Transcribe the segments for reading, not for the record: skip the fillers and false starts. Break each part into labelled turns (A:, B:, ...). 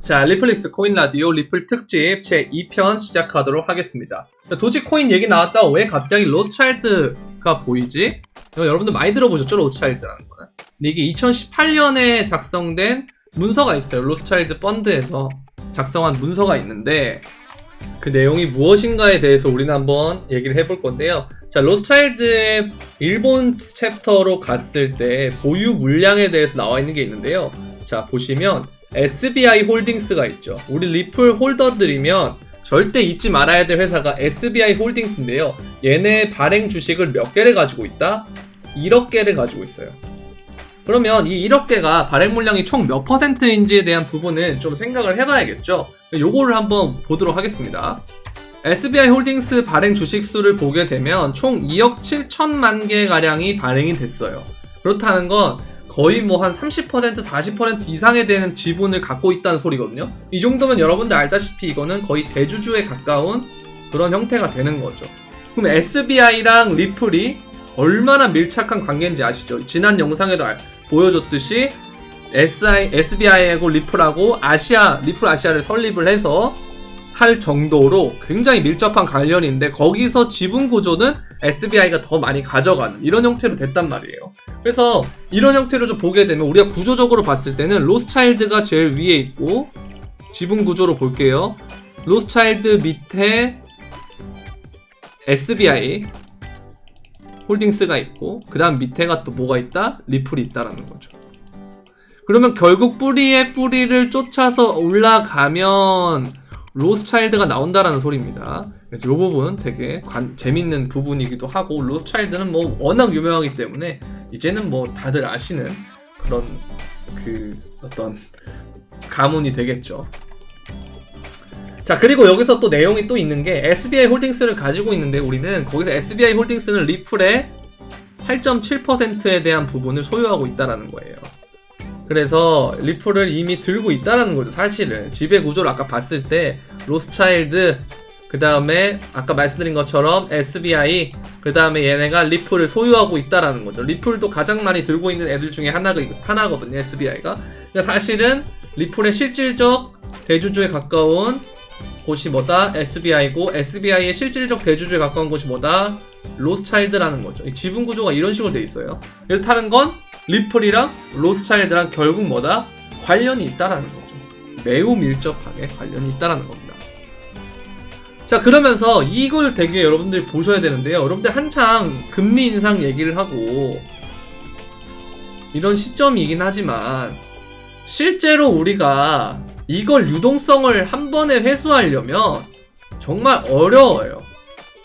A: 자, 리플릭스 코인 라디오 리플 특집 제 2편 시작하도록 하겠습니다. 도지코인 얘기 나왔다고 왜 갑자기 로스차일드가 보이지? 이거 여러분들 많이 들어보셨죠? 로스차일드라는 거는. 근데 이게 2018년에 작성된 문서가 있어요. 로스차일드 펀드에서 작성한 문서가 있는데 그 내용이 무엇인가에 대해서 우리는 한번 얘기를 해볼 건데요. 자, 로스차일드의 일본 챕터로 갔을 때 보유 물량에 대해서 나와 있는 게 있는데요. 자, 보시면 SBI 홀딩스가 있죠. 우리 리플 홀더들이면 절대 잊지 말아야 될 회사가 SBI 홀딩스인데요. 얘네 발행 주식을 몇 개를 가지고 있다? 1억 개를 가지고 있어요. 그러면 이 1억 개가 발행 물량이 총 몇 %인지에 대한 부분은 좀 생각을 해봐야겠죠. 요거를 한번 보도록 하겠습니다. SBI 홀딩스 발행 주식 수를 보게 되면 총 2억 7천만 개 가량이 발행이 됐어요. 그렇다는 건 거의 뭐 한 30% 40% 이상에 되는 지분을 갖고 있다는 소리거든요. 이 정도면 여러분들 알다시피 이거는 거의 대주주에 가까운 그런 형태가 되는 거죠. 그럼 SBI랑 리플이 얼마나 밀착한 관계인지 아시죠? 지난 영상에도 보여줬듯이 SBI하고 리플하고 리플 아시아를 설립을 해서 할 정도로 굉장히 밀접한 관련인데 거기서 지분 구조는 SBI가 더 많이 가져가는 이런 형태로 됐단 말이에요. 그래서 이런 형태로 좀 보게 되면 우리가 구조적으로 봤을 때는 로스차일드가 제일 위에 있고 지분 구조로 볼게요. 로스차일드 밑에 SBI 홀딩스가 있고 그 다음 밑에가 또 뭐가 있다? 리플이 있다라는 거죠. 그러면 결국 뿌리의 뿌리를 쫓아서 올라가면 로스차일드가 나온다라는 소리입니다. 그래서 이 부분 되게 재밌는 부분이기도 하고 로스차일드는 뭐 워낙 유명하기 때문에 이제는 뭐 다들 아시는 그런 어떤 가문이 되겠죠. 자, 그리고 여기서 또 내용이 또 있는 게 SBI 홀딩스를 가지고 있는데 우리는 거기서 SBI 홀딩스는 리플의 8.7%에 대한 부분을 소유하고 있다라는 거예요. 그래서 리플을 이미 들고 있다라는 거죠. 사실은 지배 구조를 아까 봤을 때 로스차일드 그 다음에 아까 말씀드린 것처럼 SBI 그 다음에 얘네가 리플을 소유하고 있다라는 거죠. 리플도 가장 많이 들고 있는 애들 중에 하나거든요. SBI가. 그러니까 사실은 리플의 실질적 대주주에 가까운 곳이 뭐다? SBI고 SBI의 실질적 대주주에 가까운 곳이 뭐다? 로스차일드라는 거죠. 이 지분 구조가 이런 식으로 돼 있어요. 이렇다는 건 리플이랑 로스차일드랑 결국 뭐다? 관련이 있다라는 거죠. 매우 밀접하게 관련이 있다라는 겁니다. 자, 그러면서 이걸 되게 여러분들이 보셔야 되는데요. 여러분들 한창 금리 인상 얘기를 하고 이런 시점이긴 하지만 실제로 우리가 이걸 유동성을 한 번에 회수하려면 정말 어려워요.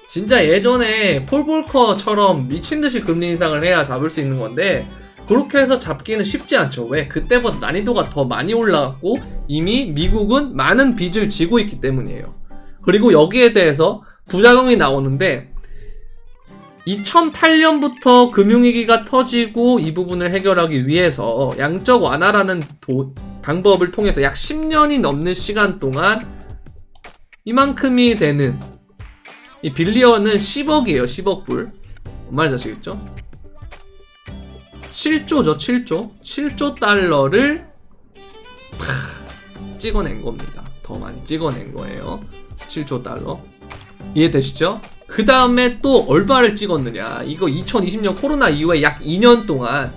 A: 진짜 예전에 폴 볼커처럼 미친듯이 금리 인상을 해야 잡을 수 있는 건데 그렇게 해서 잡기는 쉽지 않죠. 왜? 그때보다 난이도가 더 많이 올라갔고 이미 미국은 많은 빚을 지고 있기 때문이에요. 그리고 여기에 대해서 부작용이 나오는데 2008년부터 금융위기가 터지고 이 부분을 해결하기 위해서 양적 완화라는 방법을 통해서 약 10년이 넘는 시간 동안 이만큼이 되는 이 빌리언은 10억이에요. 10억 불. 뭔 말인지 아시겠죠? 7조죠. 7조 달러를 찍어낸 겁니다. 더 많이 찍어낸 거예요. 7조 달러. 이해되시죠? 그 다음에 또 얼마를 찍었느냐. 이거 2020년 코로나 이후에 약 2년 동안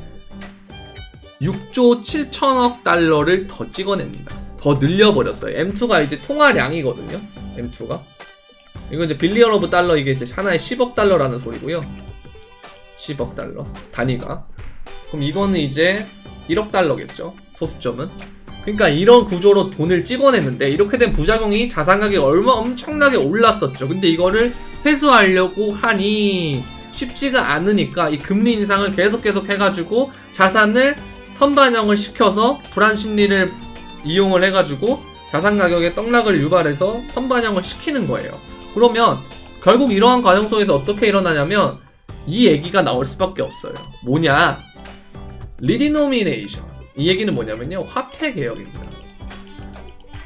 A: 6조 7천억 달러를 더 찍어냅니다. 더 늘려버렸어요. M2가 이제 통화량이거든요. M2가. 이거 이제 빌리언 오브 달러 이게 이제 하나에 10억 달러라는 소리고요. 10억 달러. 단위가. 그럼 이거는 이제 1억 달러겠죠. 소수점은. 그러니까 이런 구조로 돈을 찍어냈는데 이렇게 된 부작용이 자산 가격이 엄청나게 올랐었죠. 근데 이거를 회수하려고 하니 쉽지가 않으니까 이 금리 인상을 계속 해가지고 자산을 선반영을 시켜서 불안 심리를 이용을 해가지고 자산 가격에 떡락을 유발해서 선반영을 시키는 거예요. 그러면 결국 이러한 과정 속에서 어떻게 일어나냐면 이 얘기가 나올 수밖에 없어요. 뭐냐? 리디노미네이션. 이 얘기는 뭐냐면요, 화폐 개혁입니다.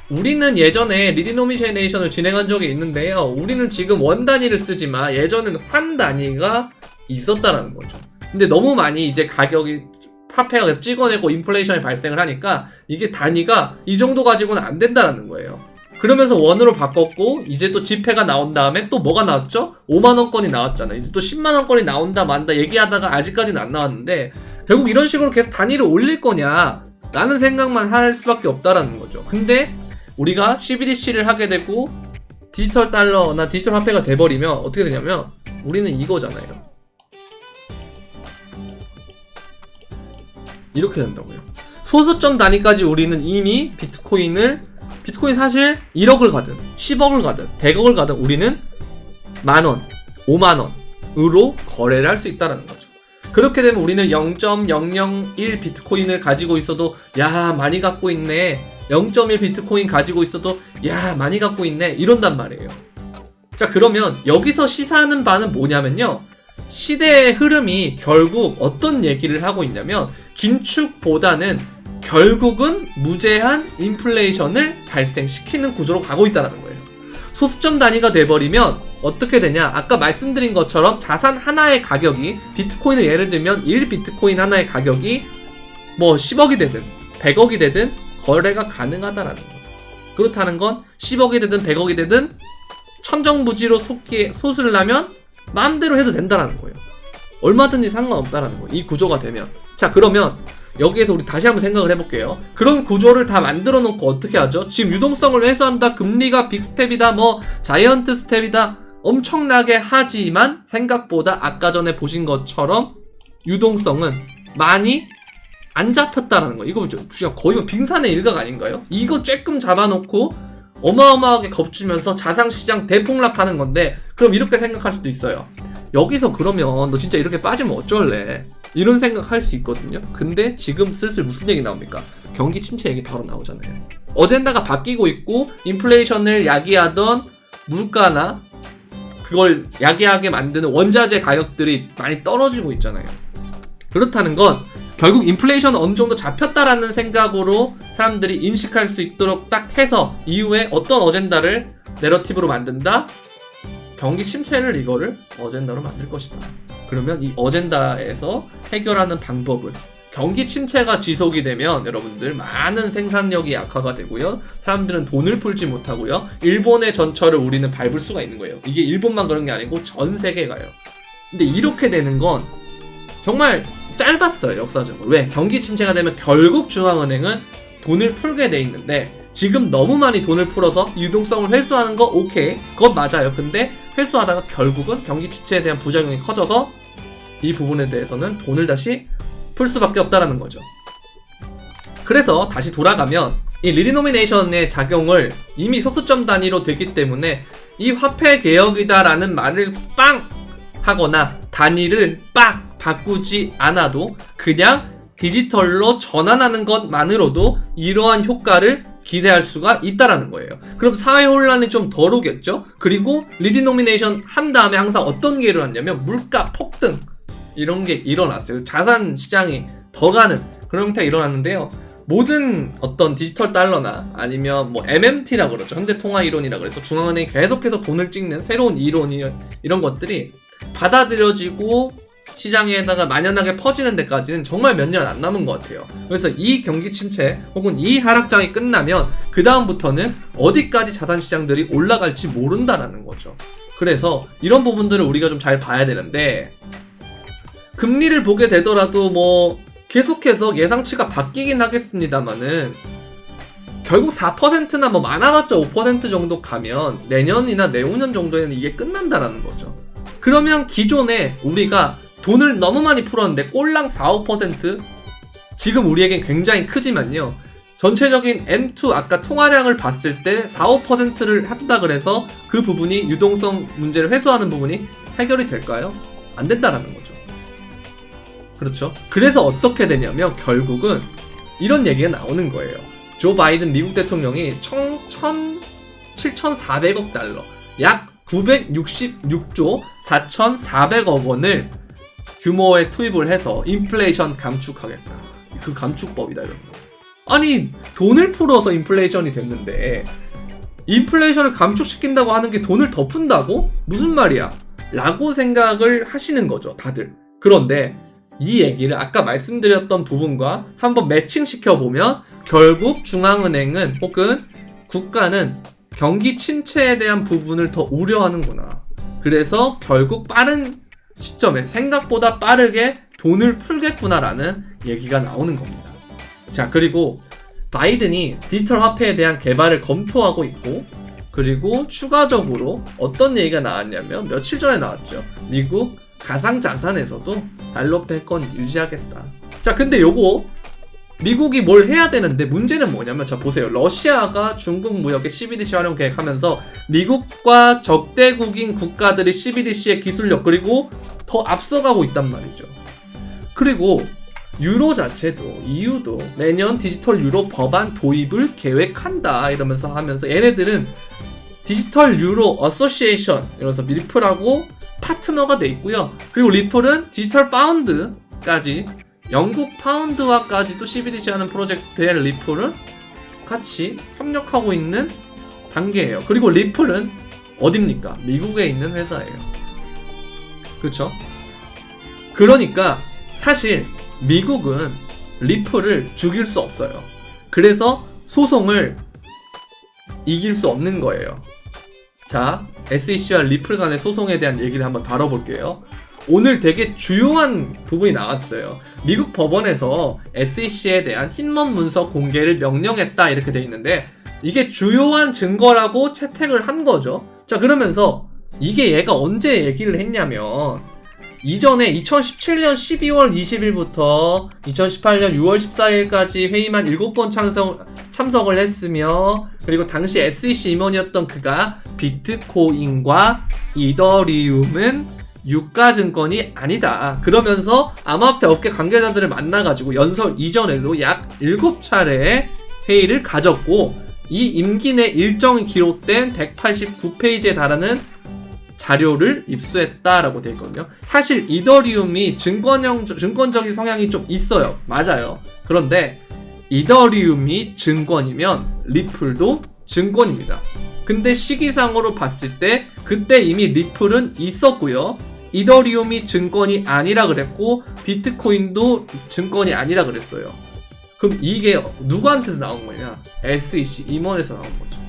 A: 우리는 예전에 리디노미네이션을 진행한 적이 있는데요, 우리는 지금 원 단위를 쓰지만 예전에는 환 단위가 있었다라는 거죠. 근데 너무 많이 이제 가격이 화폐가 계속 찍어내고 인플레이션이 발생을 하니까 이게 단위가 이 정도 가지고는 안 된다는 거예요. 그러면서 원으로 바꿨고 이제 또 지폐가 나온 다음에 또 뭐가 나왔죠? 5만원권이 나왔잖아요. 이제 또 10만원권이 나온다 만다 얘기하다가 아직까지는 안 나왔는데 결국 이런 식으로 계속 단위를 올릴 거냐 라는 생각만 할 수밖에 없다라는 거죠. 근데 우리가 CBDC를 하게 되고 디지털 달러나 디지털 화폐가 돼버리면 어떻게 되냐면 우리는 이거잖아요. 이렇게 된다고요. 소수점 단위까지 우리는 이미 비트코인 사실 1억을 가든 10억을 가든 100억을 가든 우리는 만원, 5만원으로 거래를 할 수 있다는 거죠. 그렇게 되면 우리는 0.001 비트코인을 가지고 있어도 야 많이 갖고 있네, 0.1 비트코인 가지고 있어도 야 많이 갖고 있네 이런단 말이에요. 자, 그러면 여기서 시사하는 바는 뭐냐면요, 시대의 흐름이 결국 어떤 얘기를 하고 있냐면 긴축보다는 결국은 무제한 인플레이션을 발생시키는 구조로 가고 있다는 거예요. 소수점 단위가 돼버리면 어떻게 되냐, 아까 말씀드린 것처럼 자산 하나의 가격이, 비트코인을 예를 들면 1비트코인 하나의 가격이 뭐 10억이 되든 100억이 되든 거래가 가능하다라는 거예요. 그렇다는 건 10억이 되든 100억이 되든 천정부지로 소수를 하면 마음대로 해도 된다라는 거예요. 얼마든지 상관없다라는 거예요, 이 구조가 되면. 자, 그러면 여기에서 우리 다시 한번 생각을 해볼게요. 그런 구조를 다 만들어 놓고 어떻게 하죠? 지금 유동성을 회수한다, 금리가 빅스텝이다, 뭐 자이언트 스텝이다 엄청나게 하지만 생각보다 아까 전에 보신 것처럼 유동성은 많이 안 잡혔다라는 거예요. 이거 거의 빙산의 일각 아닌가요? 이거 쬐끔 잡아놓고 어마어마하게 겁주면서 자산시장 대폭락하는 건데, 그럼 이렇게 생각할 수도 있어요. 여기서 그러면 너 진짜 이렇게 빠지면 어쩔래? 이런 생각할 수 있거든요. 근데 지금 슬슬 무슨 얘기 나옵니까? 경기 침체 얘기 바로 나오잖아요. 어젠다가 바뀌고 있고 인플레이션을 야기하던 물가나 그걸 야기하게 만드는 원자재 가격들이 많이 떨어지고 있잖아요. 그렇다는 건 결국 인플레이션은 어느 정도 잡혔다라는 생각으로 사람들이 인식할 수 있도록 딱 해서 이후에 어떤 어젠다를 내러티브로 만든다? 경기 침체를 이거를 어젠다로 만들 것이다. 그러면 이 어젠다에서 해결하는 방법은, 경기 침체가 지속이 되면 여러분들 많은 생산력이 약화가 되고요, 사람들은 돈을 풀지 못하고요, 일본의 전철을 우리는 밟을 수가 있는 거예요. 이게 일본만 그런 게 아니고 전 세계가요. 근데 이렇게 되는 건 정말 짧았어요, 역사적으로. 왜? 경기 침체가 되면 결국 중앙은행은 돈을 풀게 돼 있는데 지금 너무 많이 돈을 풀어서 유동성을 회수하는 거 오케이, 그건 맞아요. 근데 회수하다가 결국은 경기 침체에 대한 부작용이 커져서 이 부분에 대해서는 돈을 다시 풀 수밖에 없다라는 거죠. 그래서 다시 돌아가면 이 리디노미네이션의 작용을 이미 소수점 단위로 되기 때문에 이 화폐 개혁이다라는 말을 빵 하거나 단위를 빡 바꾸지 않아도 그냥 디지털로 전환하는 것만으로도 이러한 효과를 기대할 수가 있다라는 거예요. 그럼 사회 혼란이 좀 덜 오겠죠? 그리고 리디노미네이션 한 다음에 항상 어떤 게 일어났냐면 물가 폭등 이런 게 일어났어요. 자산 시장이 더 가는 그런 형태가 일어났는데요. 모든 어떤 디지털 달러나 아니면 뭐 MMT라고 그러죠. 현대통화이론이라고 그래서 중앙은행이 계속해서 돈을 찍는 새로운 이론이, 이런 것들이 받아들여지고 시장에다가 만연하게 퍼지는 데까지는 정말 몇 년 안 남은 것 같아요. 그래서 이 경기 침체 혹은 이 하락장이 끝나면 그 다음부터는 어디까지 자산시장들이 올라갈지 모른다라는 거죠. 그래서 이런 부분들을 우리가 좀 잘 봐야 되는데, 금리를 보게 되더라도 뭐 계속해서 예상치가 바뀌긴 하겠습니다만은 결국 4%나 뭐 많아봤자 5% 정도 가면 내년이나 내후년 정도에는 이게 끝난다라는 거죠. 그러면 기존에 우리가 돈을 너무 많이 풀었는데 꼴랑 4-5%? 지금 우리에겐 굉장히 크지만요, 전체적인 M2 아까 통화량을 봤을 때 4-5%를 한다 그래서 그 부분이 유동성 문제를 해소하는 부분이 해결이 될까요? 안 된다라는 거죠. 그렇죠? 그래서 어떻게 되냐면 결국은 이런 얘기가 나오는 거예요. 조 바이든 미국 대통령이 7,400억 달러, 약 966조 4,400억 원을 규모에 투입을 해서 인플레이션 감축하겠다. 그 감축법이다, 이런 거. 아니, 돈을 풀어서 인플레이션이 됐는데 인플레이션을 감축시킨다고 하는 게 돈을 더 푼다고? 무슨 말이야? 라고 생각을 하시는 거죠, 다들. 그런데 이 얘기를 아까 말씀드렸던 부분과 한번 매칭시켜보면 결국 중앙은행은 혹은 국가는 경기 침체에 대한 부분을 더 우려하는구나. 그래서 결국 빠른 시점에 생각보다 빠르게 돈을 풀겠구나라는 얘기가 나오는 겁니다. 자, 그리고 바이든이 디지털 화폐에 대한 개발을 검토하고 있고, 그리고 추가적으로 어떤 얘기가 나왔냐면 며칠 전에 나왔죠. 미국 가상자산에서도 달러 패권 유지하겠다. 자, 근데 요거 미국이 뭘 해야 되는데 문제는 뭐냐면, 자 보세요. 러시아가 중국 무역의 CBDC 활용 계획하면서 미국과 적대국인 국가들이 CBDC의 기술력 그리고 더 앞서가고 있단 말이죠. 그리고 유로 자체도 EU도 내년 디지털 유로 법안 도입을 계획한다 이러면서 하면서 얘네들은 디지털 유로 어소시에이션 이러면서 리플하고 파트너가 돼 있고요. 그리고 리플은 디지털 파운드까지 영국 파운드와까지도 CBDC 하는 프로젝트의 리플은 같이 협력하고 있는 단계예요. 그리고 리플은 어딥니까? 미국에 있는 회사예요. 그렇죠? 그러니까 사실 미국은 리플을 죽일 수 없어요. 그래서 소송을 이길 수 없는 거예요. 자, SEC와 리플 간의 소송에 대한 얘기를 한번 다뤄볼게요. 오늘 되게 주요한 부분이 나왔어요. 미국 법원에서 SEC에 대한 흰먼 문서 공개를 명령했다 이렇게 돼 있는데 이게 주요한 증거라고 채택을 한 거죠. 자, 그러면서 이게 얘가 언제 얘기를 했냐면 이전에 2017년 12월 20일부터 2018년 6월 14일까지 회의만 7번 참석을 했으며, 그리고 당시 SEC 임원이었던 그가 비트코인과 이더리움은 유가증권이 아니다. 그러면서 암호화폐 업계 관계자들을 만나가지고 연설 이전에도 약 7차례의 회의를 가졌고, 이 임기 내 일정이 기록된 189페이지에 달하는 자료를 입수했다라고 되어 있거든요. 사실 이더리움이 증권적인 성향이 좀 있어요. 맞아요. 그런데 이더리움이 증권이면 리플도 증권입니다. 근데 시기상으로 봤을 때 그때 이미 리플은 있었고요. 이더리움이 증권이 아니라 그랬고 비트코인도 증권이 아니라 그랬어요. 그럼 이게 누구한테서 나온 거냐? SEC 임원에서 나온 거죠.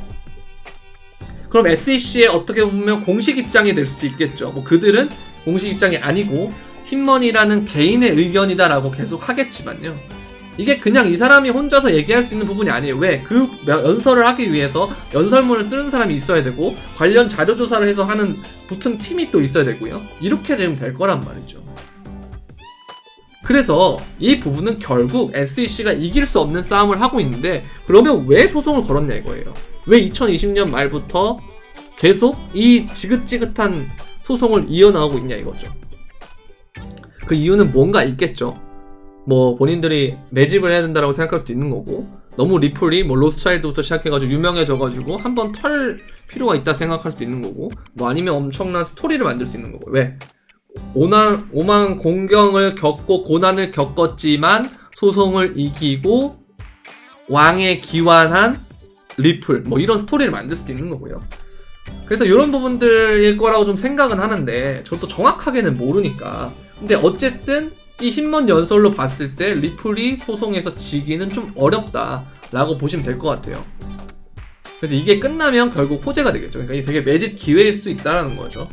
A: 그럼 SEC의 어떻게 보면 공식 입장이 될 수도 있겠죠. 뭐 그들은 공식 입장이 아니고 흰머니라는 개인의 의견이다라고 계속 하겠지만요. 이게 그냥 이 사람이 혼자서 얘기할 수 있는 부분이 아니에요. 왜? 그 연설을 하기 위해서 연설문을 쓰는 사람이 있어야 되고 관련 자료 조사를 해서 하는 붙은 팀이 또 있어야 되고요. 이렇게 되면 될 거란 말이죠. 그래서 이 부분은 결국 SEC가 이길 수 없는 싸움을 하고 있는데, 그러면 왜 소송을 걸었냐 이거예요. 왜 2020년 말부터 계속 이 지긋지긋한 소송을 이어나가고 있냐 이거죠. 그 이유는 뭔가 있겠죠. 뭐 본인들이 매집을 해야 된다라고 생각할 수도 있는 거고, 너무 리플이 뭐 로스차일드부터 시작해가지고 유명해져가지고 한번 털 필요가 있다 생각할 수도 있는 거고, 뭐 아니면 엄청난 스토리를 만들 수 있는 거고. 왜? 오만 공경을 겪고 고난을 겪었지만 소송을 이기고 왕에 기환한 리플, 뭐 이런 스토리를 만들 수도 있는 거고요. 그래서 이런 부분들일 거라고 좀 생각은 하는데 저도 정확하게는 모르니까. 근데 어쨌든 이 흰먼 연설로 봤을 때 리플이 소송에서 지기는 좀 어렵다라고 보시면 될 것 같아요. 그래서 이게 끝나면 결국 호재가 되겠죠. 그러니까 이게 되게 매집 기회일 수 있다는 거죠.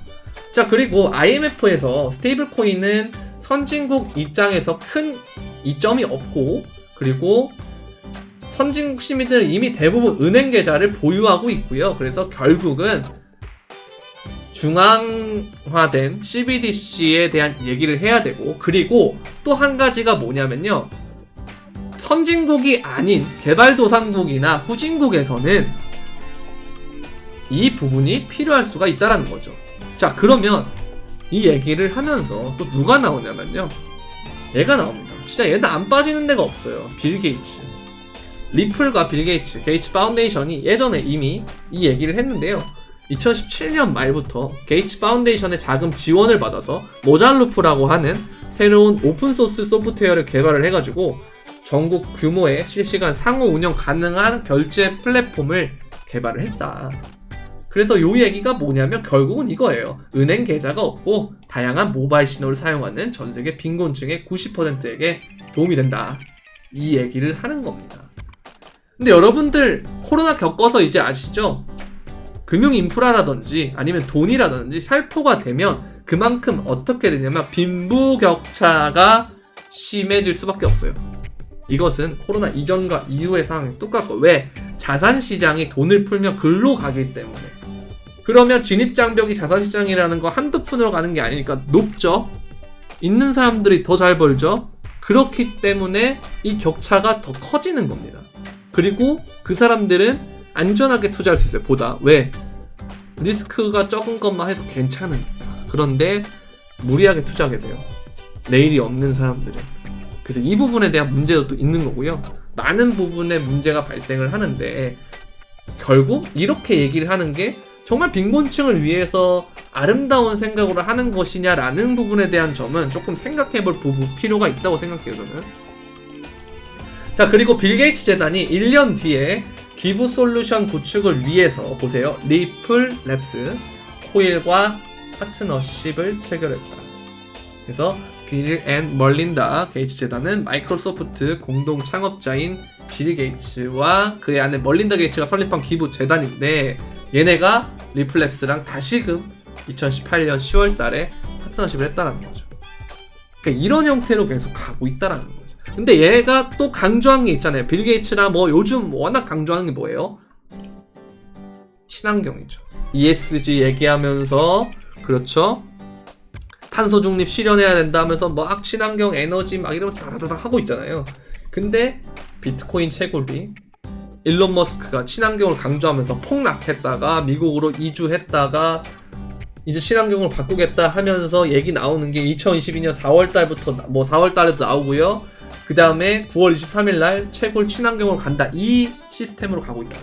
A: 자, 그리고 IMF에서 스테이블 코인은 선진국 입장에서 큰 이점이 없고, 그리고 선진국 시민들은 이미 대부분 은행 계좌를 보유하고 있고요. 그래서 결국은 중앙화된 CBDC에 대한 얘기를 해야 되고, 그리고 또 한 가지가 뭐냐면요. 선진국이 아닌 개발도상국이나 후진국에서는 이 부분이 필요할 수가 있다는 거죠. 자, 그러면 이 얘기를 하면서 또 누가 나오냐면요. 얘가 나옵니다. 진짜 얘는 안 빠지는 데가 없어요. 빌 게이츠. 리플과 빌 게이츠, 게이츠 파운데이션이 예전에 이미 이 얘기를 했는데요. 2017년 말부터 게이츠 파운데이션의 자금 지원을 받아서 모잘루프라고 하는 새로운 오픈소스 소프트웨어를 개발을 해가지고 전국 규모의 실시간 상호 운영 가능한 결제 플랫폼을 개발을 했다. 그래서 요 얘기가 뭐냐면 결국은 이거예요. 은행 계좌가 없고 다양한 모바일 신호를 사용하는 전 세계 빈곤층의 90%에게 도움이 된다. 이 얘기를 하는 겁니다. 근데 여러분들 코로나 겪어서 이제 아시죠? 금융 인프라라든지 아니면 돈이라든지 살포가 되면 그만큼 어떻게 되냐면 빈부격차가 심해질 수밖에 없어요. 이것은 코로나 이전과 이후의 상황이 똑같고, 왜? 자산시장이 돈을 풀면 글로 가기 때문에. 그러면 진입장벽이 자산시장이라는 거 한두 푼으로 가는 게 아니니까 높죠? 있는 사람들이 더 잘 벌죠? 그렇기 때문에 이 격차가 더 커지는 겁니다. 그리고 그 사람들은 안전하게 투자할 수 있어요. 보다. 왜? 리스크가 적은 것만 해도 괜찮으니까. 그런데 무리하게 투자하게 돼요. 내일이 없는 사람들은. 그래서 이 부분에 대한 문제도 또 있는 거고요. 많은 부분에 문제가 발생을 하는데, 결국 이렇게 얘기를 하는 게 정말 빈곤층을 위해서 아름다운 생각으로 하는 것이냐라는 부분에 대한 점은 조금 생각해볼 필요가 있다고 생각해요, 저는. 자, 그리고 빌 게이츠 재단이 1년 뒤에 기부 솔루션 구축을 위해서 보세요. 리플 랩스 코일과 파트너십을 체결했다. 그래서 빌 앤 멀린다 게이츠 재단은 마이크로소프트 공동 창업자인 빌 게이츠와 그의 아내 멀린다 게이츠가 설립한 기부 재단인데, 얘네가 리플 랩스랑 다시금 2018년 10월 달에 파트너십을 했다는 거죠. 그러니까 이런 형태로 계속 가고 있다는 거죠. 근데 얘가 또 강조한 게 있잖아요. 빌 게이츠나 뭐 요즘 워낙 강조하는 게 뭐예요? 친환경이죠. ESG 얘기하면서, 그렇죠? 탄소 중립 실현해야 된다 하면서 막 친환경 에너지 막 이러면서 다다다다 하고 있잖아요. 근데 비트코인 채굴이 일론 머스크가 친환경을 강조하면서 폭락했다가 미국으로 이주했다가 이제 친환경을 바꾸겠다 하면서 얘기 나오는 게 2022년 4월달부터 뭐 4월달에도 나오고요. 그 다음에 9월 23일날 채굴 친환경으로 간다. 이 시스템으로 가고 있다.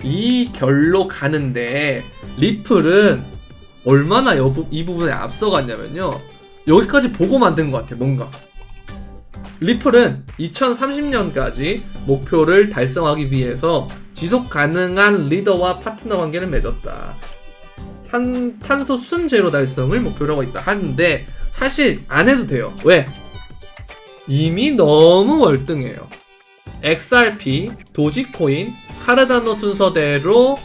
A: 이 결로 가는데 리플은 얼마나 이 부분에 앞서갔냐면요. 여기까지 보고 만든 것 같아, 뭔가. 리플은 2030년까지 목표를 달성하기 위해서 지속 가능한 리더와 파트너 관계를 맺었다. 탄소 순제로 달성을 목표로 하고 있다 하는데, 사실 안 해도 돼요. 왜? 이미 너무 월등해요. XRP, 도지코인, 카르다노 순서대로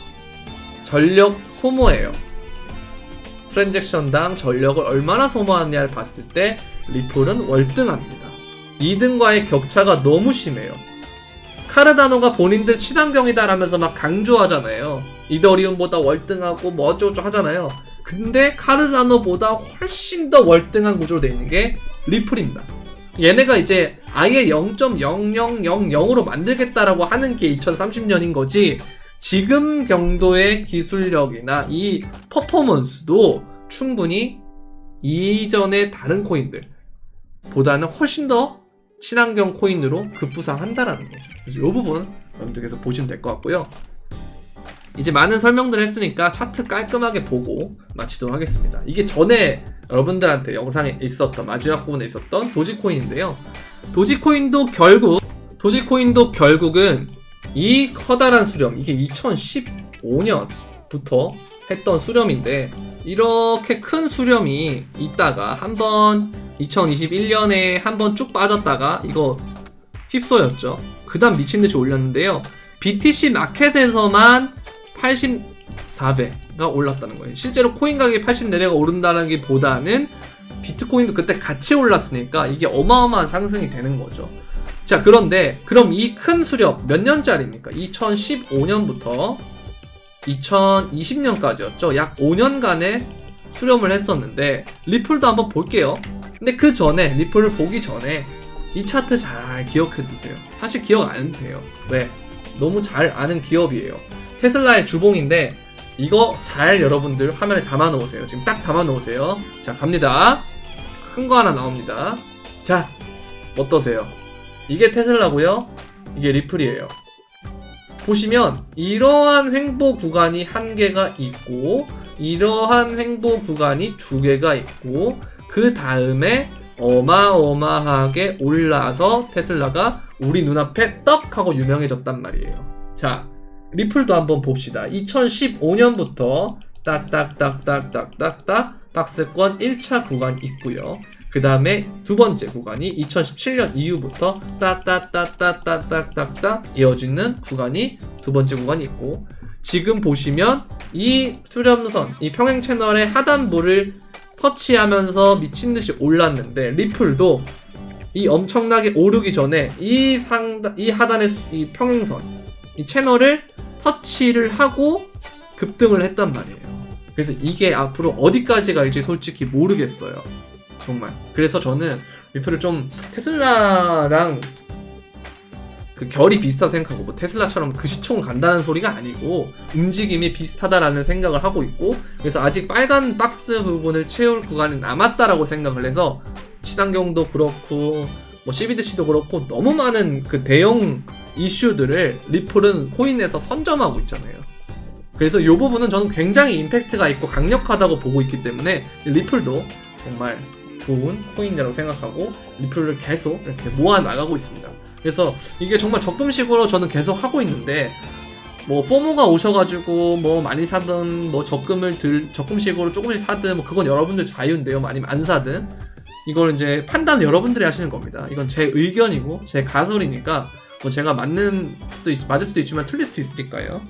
A: 전력 소모해요. 트랜잭션당 전력을 얼마나 소모하느냐를 봤을 때 리플은 월등합니다. 2등과의 격차가 너무 심해요. 카르다노가 본인들 친환경이다 라면서 막 강조하잖아요. 이더리움보다 월등하고 뭐 어쩌고저쩌고 하잖아요. 근데 카르다노보다 훨씬 더 월등한 구조로 되어 있는 게 리플입니다. 얘네가 이제 아예 0.0000으로 만들겠다라고 하는 게 2030년인 거지, 지금 정도의 기술력이나 이 퍼포먼스도 충분히 이전의 다른 코인들 보다는 훨씬 더 친환경 코인으로 급부상한다라는 거죠. 그래서 이 부분 여러분들 계속 보시면 될 것 같고요. 이제 많은 설명들을 했으니까 차트 깔끔하게 보고 마치도록 하겠습니다. 이게 전에 여러분들한테 영상에 있었던, 마지막 부분에 있었던 도지코인인데요. 도지코인도 결국은 이 커다란 수렴, 이게 2015년부터 했던 수렴인데, 이렇게 큰 수렴이 있다가 한번 2021년에 한번 쭉 빠졌다가 이거 휩소였죠. 그 다음 미친듯이 올렸는데요. BTC 마켓에서만 84배가 올랐다는 거예요. 실제로 코인 가격이 84배가 오른다는 게 보다는 비트코인도 그때 같이 올랐으니까 이게 어마어마한 상승이 되는 거죠. 자, 그런데 그럼 이 큰 수렴 몇 년짜리입니까? 2015년부터 2020년까지였죠. 약 5년간의 수렴을 했었는데, 리플도 한번 볼게요. 근데 그 전에, 리플을 보기 전에 이 차트 잘 기억해 두세요. 사실 기억 안 해도 돼요. 왜? 너무 잘 아는 기업이에요. 테슬라의 주봉인데, 이거 잘 여러분들 화면에 담아 놓으세요. 지금 딱 담아 놓으세요. 자, 갑니다. 큰 거 하나 나옵니다. 자, 어떠세요? 이게 테슬라고요. 이게 리플이에요. 보시면 이러한 횡보 구간이 한 개가 있고, 이러한 횡보 구간이 두 개가 있고, 그 다음에 어마어마하게 올라서 테슬라가 우리 눈앞에 떡 하고 유명해졌단 말이에요. 자, 리플도 한번 봅시다. 2015년부터 딱딱딱딱딱딱딱 박스권 1차 구간 있고요. 그 다음에 두 번째 구간이 2017년 이후부터 따따따따따따따 이어지는 구간이 두 번째 구간이 있고, 지금 보시면 이 수렴선, 이 평행 채널의 하단부를 터치하면서 미친듯이 올랐는데, 리플도 이 엄청나게 오르기 전에 이 하단의 이 평행선, 이 채널을 터치를 하고 급등을 했단 말이에요. 그래서 이게 앞으로 어디까지 갈지 솔직히 모르겠어요. 정말. 그래서 저는 리플을 좀 테슬라랑 그 결이 비슷하다 생각하고, 뭐 테슬라처럼 그 시총을 간다는 소리가 아니고 움직임이 비슷하다라는 생각을 하고 있고, 그래서 아직 빨간 박스 부분을 채울 구간이 남았다라고 생각을 해서 친환경도 그렇고 뭐 CBDC도 그렇고 너무 많은 그 대형 이슈들을 리플은 코인에서 선점하고 있잖아요. 그래서 이 부분은 저는 굉장히 임팩트가 있고 강력하다고 보고 있기 때문에 리플도 정말 좋은 코인이라고 생각하고 리플을 계속 이렇게 모아 나가고 있습니다. 그래서 이게 정말 적금식으로 저는 계속 하고 있는데, 뭐 포모가 오셔가지고 뭐 많이 사든 뭐 적금식으로 조금씩 사든 뭐 그건 여러분들 자유인데요. 아니면 안 사든 이걸 이제 판단은 여러분들이 하시는 겁니다. 이건 제 의견이고 제 가설이니까 뭐 제가 맞을 수도 있지만 틀릴 수도 있으니까요.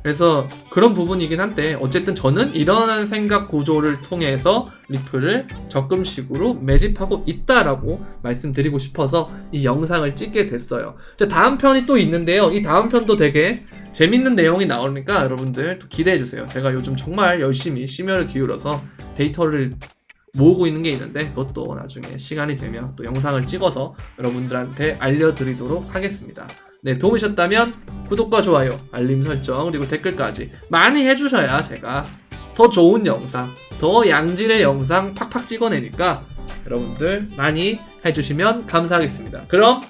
A: 그래서 그런 부분이긴 한데, 어쨌든 저는 이러한 생각 구조를 통해서 리플을 적금식으로 매집하고 있다라고 말씀드리고 싶어서 이 영상을 찍게 됐어요. 다음 편이 또 있는데요. 이 다음 편도 되게 재밌는 내용이 나오니까 여러분들 또 기대해주세요. 제가 요즘 정말 열심히 심혈을 기울여서 데이터를 모으고 있는 게 있는데, 그것도 나중에 시간이 되면 또 영상을 찍어서 여러분들한테 알려드리도록 하겠습니다. 네, 도움이셨다면 구독과 좋아요, 알림 설정, 그리고 댓글까지 많이 해주셔야 제가 더 좋은 영상, 더 양질의 영상 팍팍 찍어내니까 여러분들 많이 해주시면 감사하겠습니다. 그럼